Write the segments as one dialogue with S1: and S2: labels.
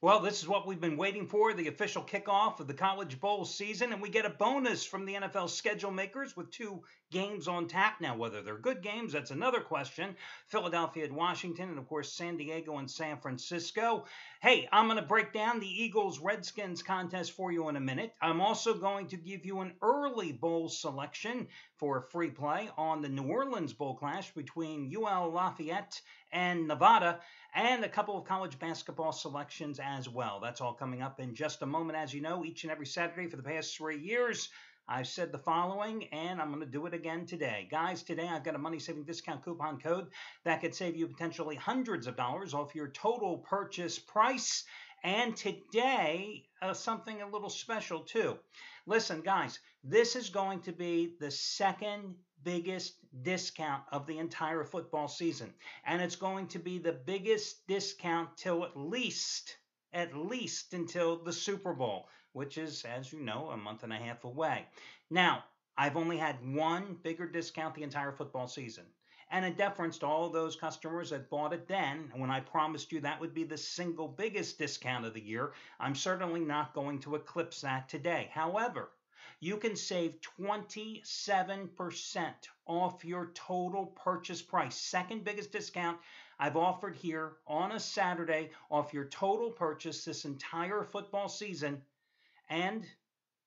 S1: Well, this is what we've been waiting for, the official kickoff of the College Bowl season, and we get a bonus from the NFL schedule makers with two games on tap. Now, whether they're good games, that's another question. Philadelphia at Washington, and of course, San Diego and San Francisco. Hey, I'm going to break down the Eagles-Redskins contest for you in a minute. I'm also going to give you an early bowl selection for a free play on the New Orleans Bowl clash between UL Lafayette and Nevada, and a couple of college basketball selections as well. That's all coming up in just a moment. As you know, each and every Saturday for the past 3 years, I've said the following, and I'm going to do it again today. Guys, today I've got a money-saving discount coupon code that could save you potentially hundreds of dollars off your total purchase price. And today, something a little special too. Listen, guys, this is going to be the second biggest discount of the entire football season. And it's going to be the biggest discount till at least until the Super Bowl, which is, as you know, a month and a half away. Now, I've only had one bigger discount the entire football season. And in deference to all those customers that bought it then, when I promised you that would be the single biggest discount of the year, I'm certainly not going to eclipse that today. However, you can save 27% off your total purchase price. Second biggest discount I've offered here on a Saturday off your total purchase this entire football season. And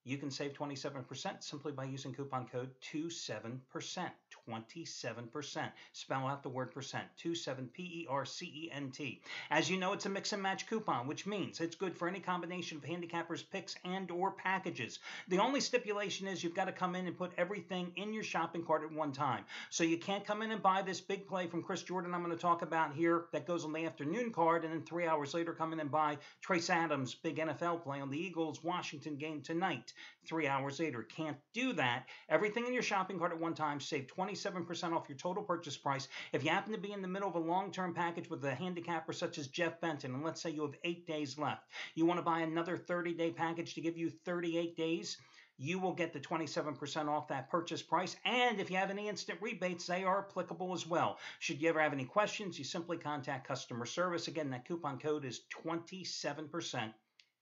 S1: you can save 27% simply by using coupon code 27%. 27%. Spell out the word percent. 27 PERCENT. As you know, it's a mix and match coupon, which means it's good for any combination of handicappers, picks, and or packages. The only stipulation is you've got to come in and put everything in your shopping cart at one time. So you can't come in and buy this big play from Chris Jordan I'm going to talk about here that goes on the afternoon card, and then 3 hours later come in and buy Trace Adams' big NFL play on the Eagles-Washington game tonight. 3 hours later. Can't do that. Everything in your shopping cart at one time. Save 27% off your total purchase price. If you happen to be in the middle of a long-term package with a handicapper such as Jeff Benton, and let's say you have 8 days left, you want to buy another 30-day package to give you 38 days, you will get the 27% off that purchase price. And if you have any instant rebates, they are applicable as well. Should you ever have any questions, you simply contact customer service. Again, that coupon code is 27%.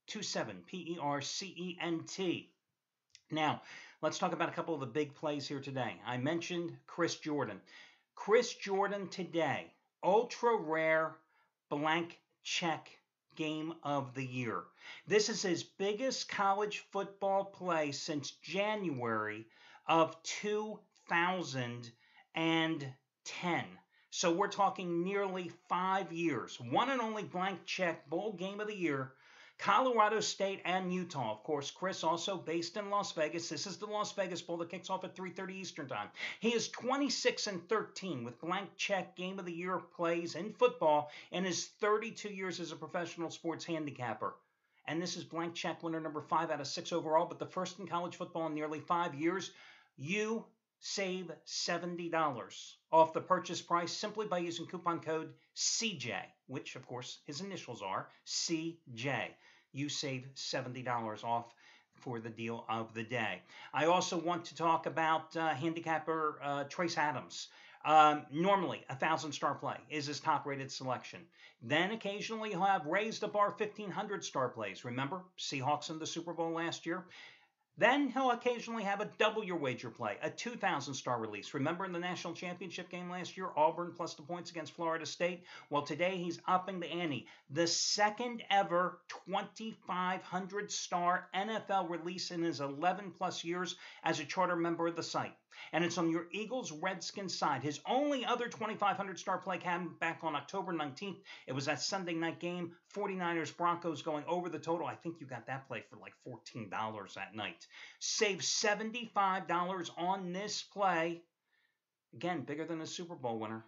S1: 27 PERCENT. Now, let's talk about a couple of the big plays here today. I mentioned Chris Jordan. Chris Jordan today, ultra rare blank check game of the year. This is his biggest college football play since January of 2010. So we're talking nearly 5 years. One and only blank check bowl game of the year. Colorado State and Utah. Of course, Chris also based in Las Vegas. This is the Las Vegas Bowl that kicks off at 3:30 Eastern Time. He is 26-13 with blank check game of the year plays in football in his 32 years as a professional sports handicapper. And this is blank check winner number 5 out of 6 overall, but the first in college football in nearly 5 years. You save $70 off the purchase price simply by using coupon code CJ, which of course his initials are CJ. You save $70 off for the deal of the day. I also want to talk about handicapper Trace Adams. Normally, a 1,000-star play is his top-rated selection. Then occasionally he'll have raised the bar 1,500-star plays. Remember, Seahawks in the Super Bowl last year? Then he'll occasionally have a double your wager play, a 2,000-star release. Remember in the national championship game last year, Auburn plus the points against Florida State? Well, today he's upping the ante. The second ever 2,500-star NFL release in his 11-plus years as a charter member of the site. And it's on your Eagles-Redskins side. His only other 2,500-star play came back on October 19th. It was that Sunday night game, 49ers-Broncos going over the total. I think you got that play for like $14 that night. Save $75 on this play. Again, bigger than a Super Bowl winner.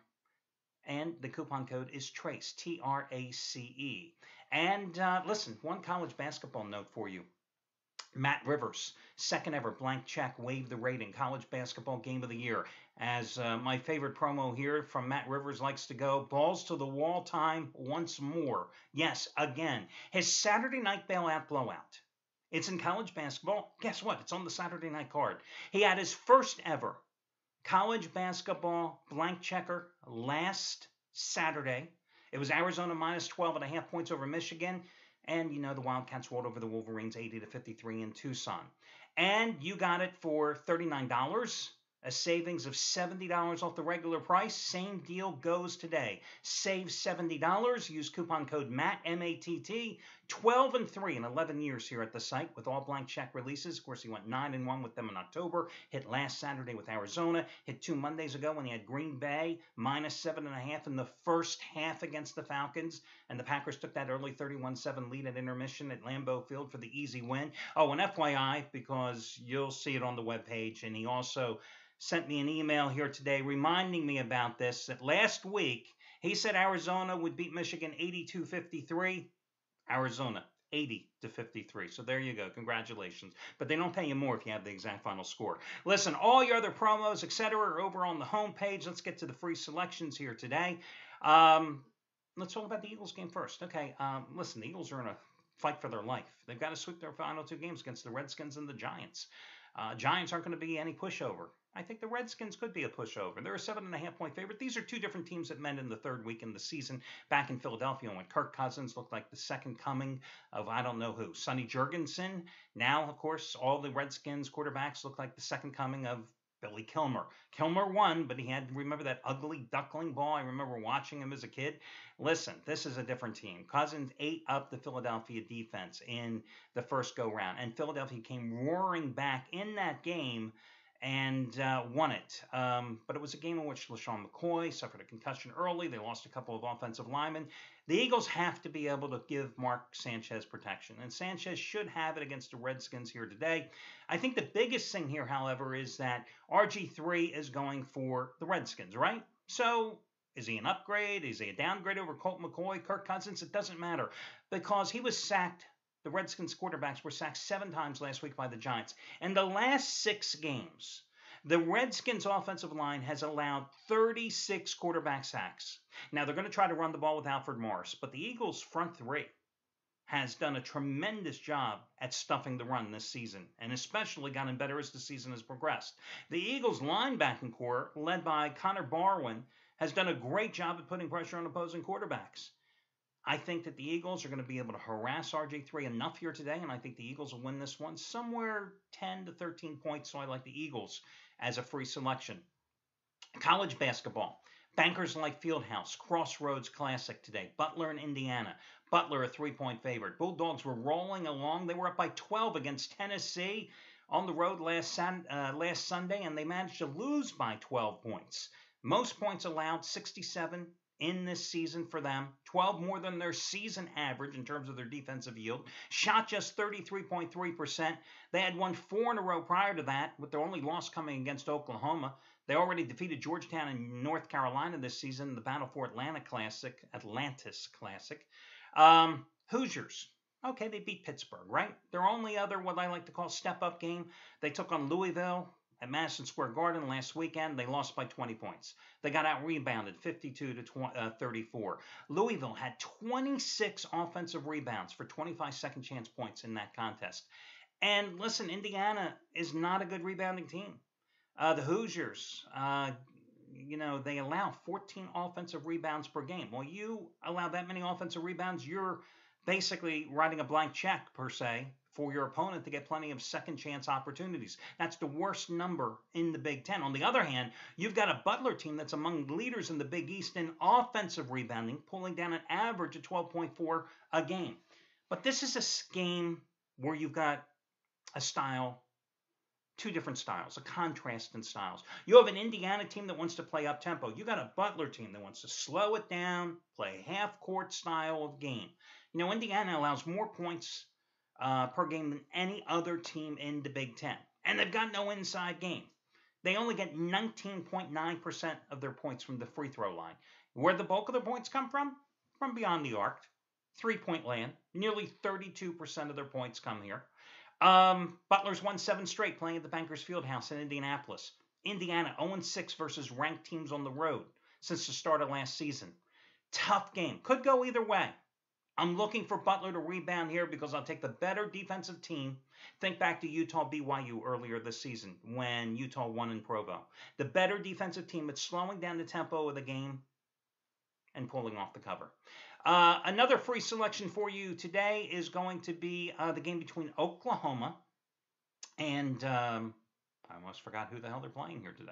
S1: And the coupon code is TRACE, T-R-A-C-E. And listen, one college basketball note for you. Matt Rivers, second ever blank check, waive the rating, college basketball game of the year. As my favorite promo here from Matt Rivers likes to go, balls to the wall time once more. Yes, again, his Saturday night bailout blowout. It's in college basketball. Guess what? It's on the Saturday night card. He had his first ever college basketball blank checker last Saturday. It was Arizona minus 12.5 points over Michigan. And, the Wildcats rolled over the Wolverines 80-53 in Tucson. And you got it for $39, a savings of $70 off the regular price. Same deal goes today. Save $70. Use coupon code MATT, M-A-T-T. 12-3 in 11 years here at the site with all blank check releases. Of course, he went 9-1 with them in October. Hit last Saturday with Arizona. Hit 2 Mondays ago when he had Green Bay minus 7.5 in the first half against the Falcons. And the Packers took that early 31-7 lead at intermission at Lambeau Field for the easy win. Oh, and FYI, because you'll see it on the webpage, and he also sent me an email here today reminding me about this, that last week he said Arizona would beat Michigan 82-53. Arizona 80-53. So there you go. Congratulations. But they don't pay you more if you have the exact final score. Listen, all your other promos, etc., are over on the homepage. Let's get to the free selections here today. Let's talk about the Eagles game first. Okay, listen, the Eagles are in a fight for their life. They've got to sweep their final 2 games against the Redskins and the Giants. Giants aren't going to be any pushover. I think the Redskins could be a pushover. They're a 7.5-point favorite. These are 2 different teams that met in the 3rd week in the season back in Philadelphia when Kirk Cousins looked like the second coming of I don't know who, Sonny Jurgensen. Now, of course, all the Redskins quarterbacks look like the second coming of Billy Kilmer. Kilmer won, but he had, remember that ugly duckling ball? I remember watching him as a kid. Listen, this is a different team. Cousins ate up the Philadelphia defense in the first go-round, and Philadelphia came roaring back in that game and won it. But it was a game in which LaShawn McCoy suffered a concussion early. They lost a couple of offensive linemen. The Eagles have to be able to give Mark Sanchez protection, and Sanchez should have it against the Redskins here today. I think the biggest thing here, however, is that RG3 is going for the Redskins, right? So is he an upgrade? Is he a downgrade over Colt McCoy, Kirk Cousins? It doesn't matter because he was sacked. The Redskins quarterbacks were sacked 7 times last week by the Giants. In the last 6 games, the Redskins offensive line has allowed 36 quarterback sacks. Now, they're going to try to run the ball with Alfred Morris, but the Eagles' front 3 has done a tremendous job at stuffing the run this season, and especially gotten better as the season has progressed. The Eagles' linebacking core, led by Connor Barwin, has done a great job at putting pressure on opposing quarterbacks. I think that the Eagles are going to be able to harass RG3 enough here today, and I think the Eagles will win this one somewhere 10 to 13 points, so I like the Eagles as a free selection. College basketball. Bankers Life Fieldhouse, Crossroads Classic today. Butler and Indiana. Butler a 3-point favorite. Bulldogs were rolling along. They were up by 12 against Tennessee on the road last Sunday, and they managed to lose by 12 points. Most points allowed, 67 in this season for them, 12 more than their season average in terms of their defensive yield. Shot just 33.3%. They had won 4 in a row prior to that, with their only loss coming against Oklahoma. They already defeated Georgetown and North Carolina this season in the Battle for Atlantis Classic. Hoosiers. Okay, they beat Pittsburgh, right? Their only other, what I like to call step-up game, they took on Louisville at Madison Square Garden last weekend. They lost by 20 points. They got out-rebounded 52-34. Louisville had 26 offensive rebounds for 25 second-chance points in that contest. And listen, Indiana is not a good rebounding team. The Hoosiers, they allow 14 offensive rebounds per game. Well, you allow that many offensive rebounds, you're basically writing a blank check, per se, for your opponent to get plenty of second-chance opportunities. That's the worst number in the Big Ten. On the other hand, you've got a Butler team that's among the leaders in the Big East in offensive rebounding, pulling down an average of 12.4 a game. But this is a game where you've got a style, 2 different styles, a contrast in styles. You have an Indiana team that wants to play up-tempo. You got a Butler team that wants to slow it down, play half-court style of game. Indiana allows more points per game than any other team in the Big Ten. And they've got no inside game. They only get 19.9% of their points from the free throw line. Where the bulk of their points come from? From beyond the arc. 3-point land. Nearly 32% of their points come here. Butler's won 7 straight playing at the Bankers Fieldhouse in Indianapolis. Indiana 0-6 versus ranked teams on the road since the start of last season. Tough game. Could go either way. I'm looking for Butler to rebound here because I'll take the better defensive team. Think back to Utah-BYU earlier this season when Utah won in Provo. The better defensive team, it's slowing down the tempo of the game. and pulling off the cover. Another free selection for you today is going to be the game between Oklahoma and I almost forgot who the hell they're playing here today.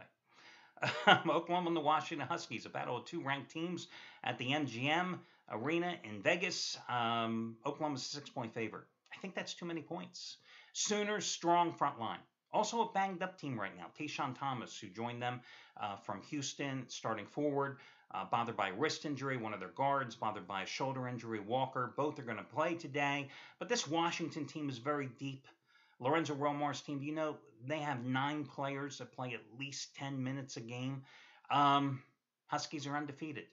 S1: Oklahoma and the Washington Huskies, a battle of two ranked teams at the MGM Arena in Vegas. Oklahoma's a 6-point favorite. I think that's too many points. Sooners, strong front line. Also a banged up team right now. Tayshaun Thomas, who joined them from Houston, starting forward, bothered by a wrist injury. One of their guards bothered by a shoulder injury. Walker, both are going to play today. But this Washington team is very deep. Lorenzo Romar's team, you know, they have 9 players that play at least 10 minutes a game. Huskies are undefeated.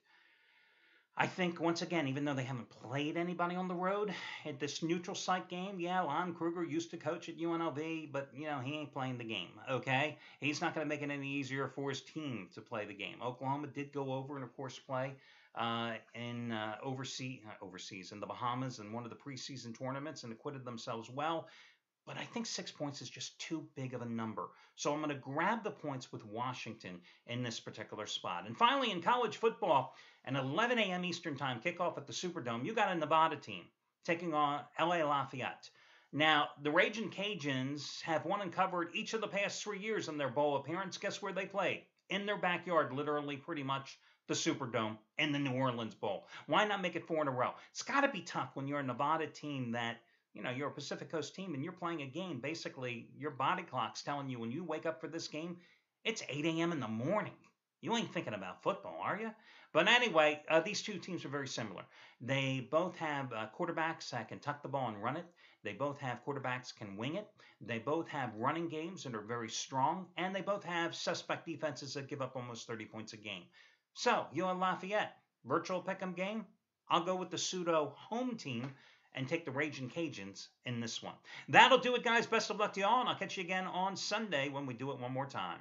S1: I think, once again, even though they haven't played anybody on the road at this neutral site game, yeah, Lon Kruger used to coach at UNLV, but, you know, he ain't playing the game, okay? He's not going to make it any easier for his team to play the game. Oklahoma did go over and, of course, play in overseas in the Bahamas in one of the preseason tournaments and acquitted themselves well. But I think 6 points is just too big of a number. So I'm going to grab the points with Washington in this particular spot. And finally, in college football, an 11 a.m. Eastern time kickoff at the Superdome, you got a Nevada team taking on LA Lafayette. Now, the Ragin' Cajuns have won and covered each of the past 3 years in their bowl appearance. Guess where they played? In their backyard, literally pretty much the Superdome in the New Orleans Bowl. Why not make it 4 in a row? It's got to be tough when you're a Nevada team that, you know, you're a Pacific Coast team and you're playing a game. Basically, your body clock's telling you when you wake up for this game, it's 8 a.m. in the morning. You ain't thinking about football, are you? But anyway, these two teams are very similar. They both have quarterbacks that can tuck the ball and run it. They both have quarterbacks can wing it. They both have running games that are very strong. And they both have suspect defenses that give up almost 30 points a game. So, you and Lafayette, virtual pick'em game. I'll go with the pseudo home team and take the Ragin' Cajuns in this one. That'll do it, guys. Best of luck to you all, and I'll catch you again on Sunday when we do it one more time.